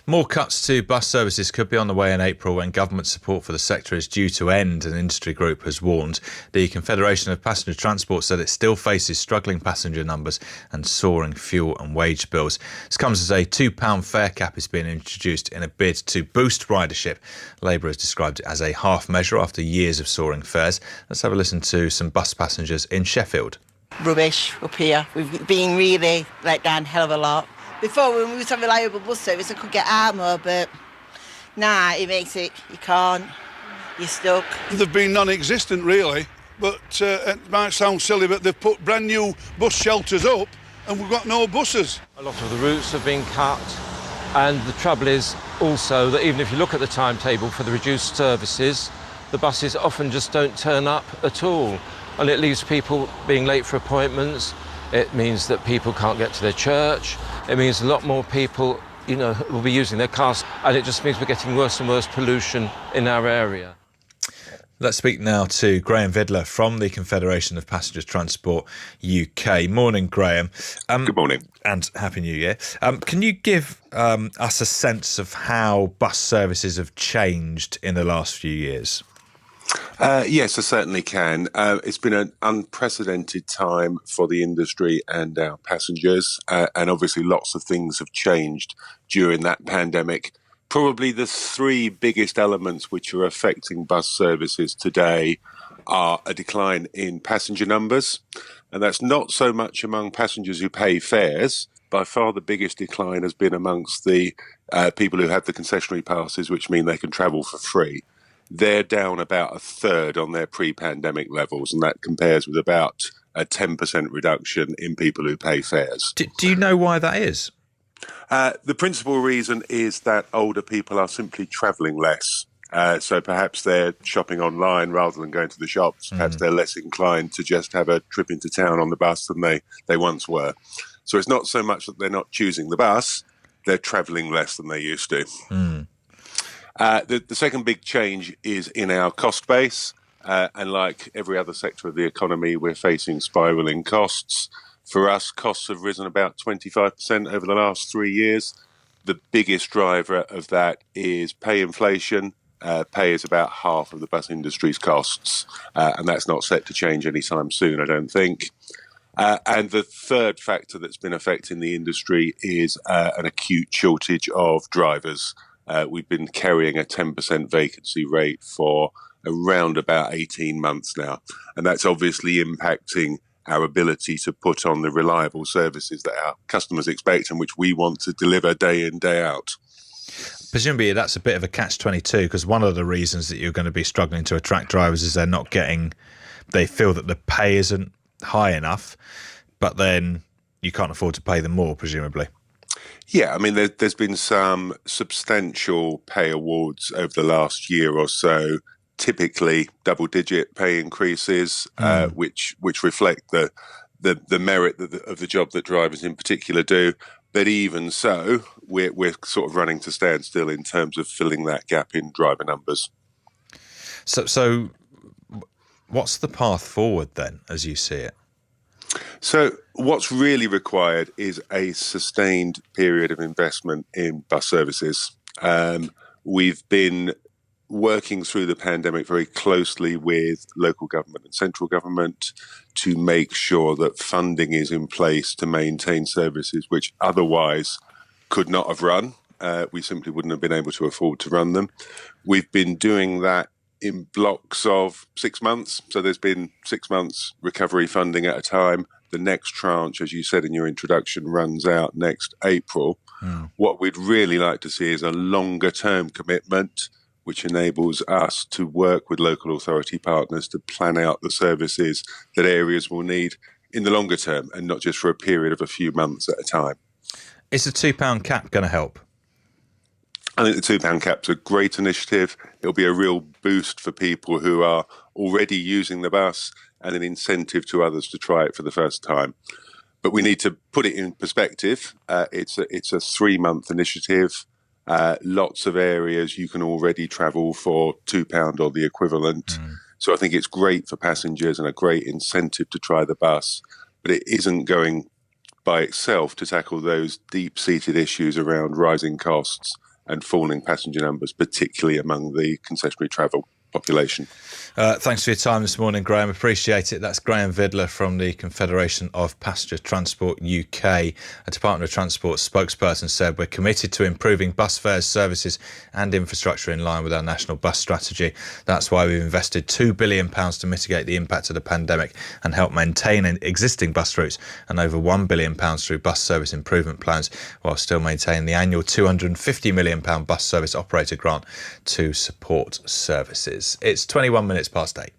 More cuts to bus services could be on the way in April when government support for the sector is due to end, an industry group has warned. The Confederation of Passenger Transport said it still faces struggling passenger numbers and soaring fuel and wage bills. This comes as a £2 fare cap is being introduced in a bid to boost ridership. Labour has described it as a half measure after years of soaring fares. Let's have a listen to some bus passengers in Sheffield. Rubbish up here. We've been really let down a hell of a lot. Before, when we used to have reliable bus service, I could get out more, but now it makes it, you can't, you're stuck. They've been non-existent really, but it might sound silly, but they've put brand new bus shelters up and we've got no buses. A lot of the routes have been cut, and the trouble is also that even if you look at the timetable for the reduced services, the buses often just don't turn up at all. And it leaves people being late for appointments. It means that people can't get to their church. It means a lot more people, will be using their cars. And it just means we're getting worse and worse pollution in our area. Let's speak now to Graham Vidler from the Confederation of Passenger Transport UK. Morning, Graham. Good morning. And Happy New Year. Can you give us a sense of how bus services have changed in the last few years? Yes, I certainly can. It's been an unprecedented time for the industry and our passengers, and obviously lots of things have changed during that pandemic. Probably the three biggest elements which are affecting bus services today are a decline in passenger numbers, and that's not so much among passengers who pay fares. By far the biggest decline has been amongst the people who have the concessionary passes, which mean they can travel for free. They're down about a third on their pre-pandemic levels, and that compares with about a 10% reduction in people who pay fares. Do you know why that is? The principal reason is that older people are simply travelling less. So perhaps they're shopping online rather than going to the shops. Perhaps they're less inclined to just have a trip into town on the bus than they once were. So it's not so much that they're not choosing the bus, they're travelling less than they used to. The second big change is in our cost base, and like every other sector of the economy, we're facing spiralling costs. For us, costs have risen about 25% over the last 3 years. The biggest driver of that is pay inflation. Pay is about half of the bus industry's costs, and that's not set to change anytime soon, I don't think. And the third factor that's been affecting the industry is an acute shortage of drivers. We've been carrying a 10% vacancy rate for around about 18 months now. And that's obviously impacting our ability to put on the reliable services that our customers expect and which we want to deliver day in, day out. Presumably that's a bit of a catch-22, because one of the reasons that you're going to be struggling to attract drivers is they feel that the pay isn't high enough, but then you can't afford to pay them more, presumably. Yeah, I mean, there's been some substantial pay awards over the last year or so, typically double-digit pay increases, which reflect the merit of the job that drivers in particular do. But even so, we're sort of running to standstill in terms of filling that gap in driver numbers. So what's the path forward then, as you see it? So what's really required is a sustained period of investment in bus services. We've been working through the pandemic very closely with local government and central government to make sure that funding is in place to maintain services which otherwise could not have run. We simply wouldn't have been able to afford to run them. We've been doing that in blocks of 6 months. So there's been 6 months recovery funding at a time. The next tranche, as you said in your introduction, runs out next April. What we'd really like to see is a longer term commitment, which enables us to work with local authority partners to plan out the services that areas will need in the longer term and not just for a period of a few months at a time. Is the £2 cap going to help? I think the £2 cap's a great initiative. It'll be a real boost for people who are already using the bus and an incentive to others to try it for the first time. But we need to put it in perspective. It's a 3-month initiative. Lots of areas you can already travel for £2 or the equivalent. So I think it's great for passengers and a great incentive to try the bus. But it isn't going by itself to tackle those deep-seated issues around rising costs and falling passenger numbers, particularly among the concessionary travel population. Thanks for your time this morning, Graham. Appreciate it. That's Graham Vidler from the Confederation of Passenger Transport UK. A Department of Transport spokesperson said, "We're committed to improving bus fares, services and infrastructure in line with our national bus strategy. That's why we've invested £2 billion to mitigate the impact of the pandemic and help maintain existing bus routes, and over £1 billion through bus service improvement plans, while still maintaining the annual £250 million bus service operator grant to support services." It's 21 minutes past 8.